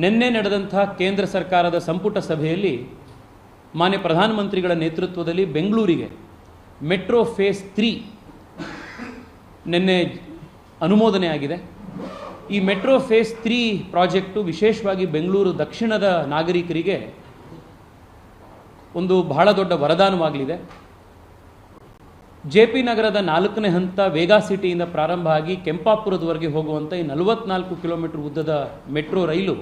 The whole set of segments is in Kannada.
ನಿನ್ನೆ ನಡೆದಂತಹ ಕೇಂದ್ರ ಸರ್ಕಾರದ ಸಂಪುಟ ಸಭೆಯಲ್ಲಿ ಮಾನ್ಯ ಪ್ರಧಾನಮಂತ್ರಿಗಳ ನೇತೃತ್ವದಲ್ಲಿ ಬೆಂಗಳೂರಿಗೆ ಮೆಟ್ರೋ ಫೇಸ್ 3 ನಿನ್ನೆ ಅನುಮೋದನೆ ಆಗಿದೆ. ಈ ಮೆಟ್ರೋ ಫೇಸ್ 3 ಪ್ರಾಜೆಕ್ಟು ವಿಶೇಷವಾಗಿ ಬೆಂಗಳೂರು ದಕ್ಷಿಣದ ನಾಗರಿಕರಿಗೆ ಒಂದು ಬಹಳ ದೊಡ್ಡ ವರದಾನವಾಗಲಿದೆ. ಜೆ ಪಿ ನಗರದ 4ನೇ ಹಂತ ವೇಗಾ ಸಿಟಿಯಿಂದ ಪ್ರಾರಂಭ ಆಗಿ ಕೆಂಪಾಪುರದವರೆಗೆ ಹೋಗುವಂಥ ಈ 44 ಕಿಲೋಮೀಟರ್ ಉದ್ದದ ಮೆಟ್ರೋ ರೈಲು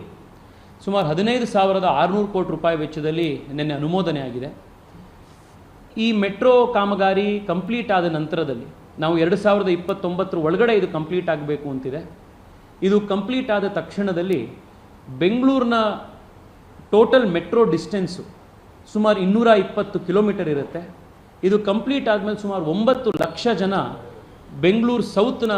ಸುಮಾರು 15,600 ಕೋಟಿ ರೂಪಾಯಿ ವೆಚ್ಚದಲ್ಲಿ ನಿನ್ನೆ ಅನುಮೋದನೆ ಆಗಿದೆ. ಈ ಮೆಟ್ರೋ ಕಾಮಗಾರಿ ಕಂಪ್ಲೀಟ್ ಆದ ನಂತರದಲ್ಲಿ ನಾವು 2029 ಒಳಗಡೆ ಇದು ಕಂಪ್ಲೀಟ್ ಆಗಬೇಕು ಅಂತಿದೆ. ಇದು ಕಂಪ್ಲೀಟ್ ಆದ ತಕ್ಷಣದಲ್ಲಿ ಬೆಂಗಳೂರಿನ ಟೋಟಲ್ ಮೆಟ್ರೋ ಡಿಸ್ಟೆನ್ಸು ಸುಮಾರು 220 ಕಿಲೋಮೀಟರ್ ಇರುತ್ತೆ. ಇದು ಕಂಪ್ಲೀಟ್ ಆದಮೇಲೆ ಸುಮಾರು 9 ಲಕ್ಷ ಜನ ಬೆಂಗಳೂರು ಸೌತ್ನ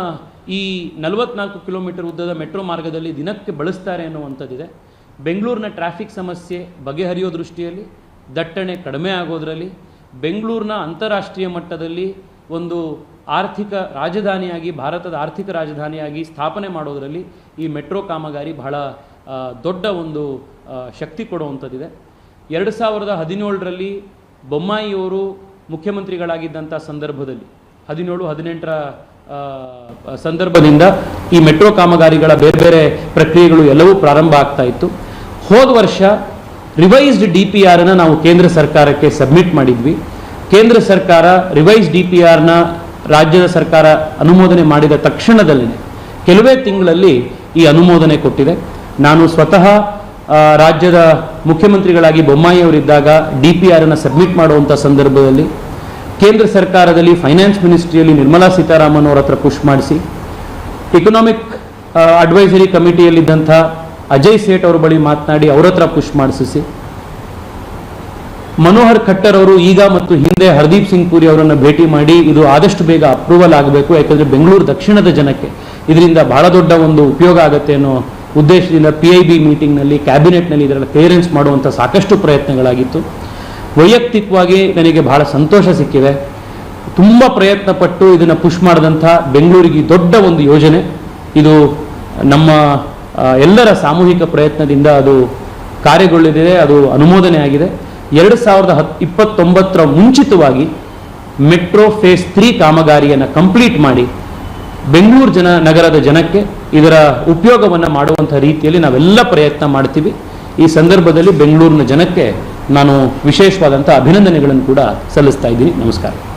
ಈ 44 ಕಿಲೋಮೀಟರ್ ಉದ್ದದ ಮೆಟ್ರೋ ಮಾರ್ಗದಲ್ಲಿ ದಿನಕ್ಕೆ ಬಳಸ್ತಾರೆ ಅನ್ನುವಂಥದ್ದಿದೆ. ಬೆಂಗಳೂರಿನ ಟ್ರಾಫಿಕ್ ಸಮಸ್ಯೆ ಬಗೆಹರಿಯೋ ದೃಷ್ಟಿಯಲ್ಲಿ, ದಟ್ಟಣೆ ಕಡಿಮೆ ಆಗೋದರಲ್ಲಿ, ಬೆಂಗಳೂರಿನ ಅಂತಾರಾಷ್ಟ್ರೀಯ ಮಟ್ಟದಲ್ಲಿ ಒಂದು ಆರ್ಥಿಕ ರಾಜಧಾನಿಯಾಗಿ, ಭಾರತದ ಆರ್ಥಿಕ ರಾಜಧಾನಿಯಾಗಿ ಸ್ಥಾಪನೆ ಮಾಡೋದರಲ್ಲಿ ಈ ಮೆಟ್ರೋ ಕಾಮಗಾರಿ ಬಹಳ ದೊಡ್ಡ ಒಂದು ಶಕ್ತಿ ಕೊಡುವಂಥದ್ದಿದೆ. 2017ರಲ್ಲಿ ಬೊಮ್ಮಾಯಿಯವರು ಮುಖ್ಯಮಂತ್ರಿಗಳಾಗಿದ್ದಂಥ ಸಂದರ್ಭದಲ್ಲಿ 17-18ರ ಸಂದರ್ಭದಿಂದ ಈ ಮೆಟ್ರೋ ಕಾಮಗಾರಿಗಳ ಬೇರೆ ಬೇರೆ ಪ್ರಕ್ರಿಯೆಗಳು ಎಲ್ಲವೂ ಪ್ರಾರಂಭ ಆಗ್ತಾ ಇತ್ತು. ಹೋದ ವರ್ಷ ರಿವೈಸ್ಡ್ DPRನ ನಾವು ಕೇಂದ್ರ ಸರ್ಕಾರಕ್ಕೆ ಸಬ್ಮಿಟ್ ಮಾಡಿದ್ವಿ. ಕೇಂದ್ರ ಸರ್ಕಾರ ರಿವೈಸ್ಡ್ DPRನ ರಾಜ್ಯದ ಸರ್ಕಾರ ಅನುಮೋದನೆ ಮಾಡಿದ ತಕ್ಷಣದಲ್ಲೇ ಕೆಲವೇ ತಿಂಗಳಲ್ಲಿ ಈ ಅನುಮೋದನೆ ಕೊಟ್ಟಿದೆ. ನಾನು ಸ್ವತಃ ರಾಜ್ಯದ ಮುಖ್ಯಮಂತ್ರಿಗಳಾಗಿ ಬೊಮ್ಮಾಯಿಯವರಿದ್ದಾಗ DPRನ ಸಬ್ಮಿಟ್ ಮಾಡುವಂಥ ಸಂದರ್ಭದಲ್ಲಿ ಕೇಂದ್ರ ಸರ್ಕಾರದಲ್ಲಿ ಫೈನಾನ್ಸ್ ಮಿನಿಸ್ಟ್ರಿಯಲ್ಲಿ ನಿರ್ಮಲಾ ಸೀತಾರಾಮನ್ ಅವರ ಹತ್ರ ಪುಷ್ ಮಾಡಿಸಿ, ಎಕನಾಮಿಕ್ ಅಡ್ವೈಸರಿ ಕಮಿಟಿಯಲ್ಲಿದ್ದಂಥ ಅಜಯ್ ಸೇಠ್ ಅವರ ಬಳಿ ಮಾತನಾಡಿ ಅವರ ಹತ್ರ ಪುಷ್ ಮಾಡಿಸಿ, ಮನೋಹರ್ ಖಟ್ಟರ್ ಅವರು ಈಗ ಮತ್ತು ಹಿಂದೆ ಹರ್ದೀಪ್ ಸಿಂಗ್ ಪುರಿ ಅವರನ್ನು ಭೇಟಿ ಮಾಡಿ ಇದು ಆದಷ್ಟು ಬೇಗ ಅಪ್ರೂವಲ್ ಆಗಬೇಕು, ಯಾಕಂದರೆ ಬೆಂಗಳೂರು ದಕ್ಷಿಣದ ಜನಕ್ಕೆ ಇದರಿಂದ ಬಹಳ ದೊಡ್ಡ ಒಂದು ಉಪಯೋಗ ಆಗುತ್ತೆ ಅನ್ನೋ ಉದ್ದೇಶದಿಂದ PIB ಮೀಟಿಂಗ್ನಲ್ಲಿ, ಕ್ಯಾಬಿನೆಟ್ನಲ್ಲಿ ಇದರ ಕ್ಲಿಯರೆನ್ಸ್ ಮಾಡುವಂಥ ಸಾಕಷ್ಟು ಪ್ರಯತ್ನಗಳಾಗಿತ್ತು. ವೈಯಕ್ತಿಕವಾಗಿ ನನಗೆ ಬಹಳ ಸಂತೋಷ ಸಿಕ್ಕಿದೆ. ತುಂಬ ಪ್ರಯತ್ನಪಟ್ಟು ಇದನ್ನು ಪುಷ್ ಮಾಡಿದಂಥ ಬೆಂಗಳೂರಿಗೆ ದೊಡ್ಡ ಒಂದು ಯೋಜನೆ ಇದು ನಮ್ಮ ಎಲ್ಲರ ಸಾಮೂಹಿಕ ಪ್ರಯತ್ನದಿಂದ ಅದು ಕಾರ್ಯಗೊಳ್ಳಲಿದೆ, ಅದು ಅನುಮೋದನೆ ಆಗಿದೆ. 2029ರ ಮುಂಚಿತವಾಗಿ ಮೆಟ್ರೋ ಫೇಸ್ 3 ಕಾಮಗಾರಿಯನ್ನು ಕಂಪ್ಲೀಟ್ ಮಾಡಿ ಬೆಂಗಳೂರು ನಗರದ ಜನಕ್ಕೆ ಇದರ ಉಪಯೋಗವನ್ನು ಮಾಡುವಂಥ ರೀತಿಯಲ್ಲಿ ನಾವೆಲ್ಲ ಪ್ರಯತ್ನ ಮಾಡ್ತೀವಿ. ಈ ಸಂದರ್ಭದಲ್ಲಿ ಬೆಂಗಳೂರಿನ ಜನಕ್ಕೆ ನಾನು ವಿಶೇಷವಾದಂಥ ಅಭಿನಂದನೆಗಳನ್ನು ಕೂಡ ಸಲ್ಲಿಸ್ತಾ ಇದ್ದೀನಿ. ನಮಸ್ಕಾರ.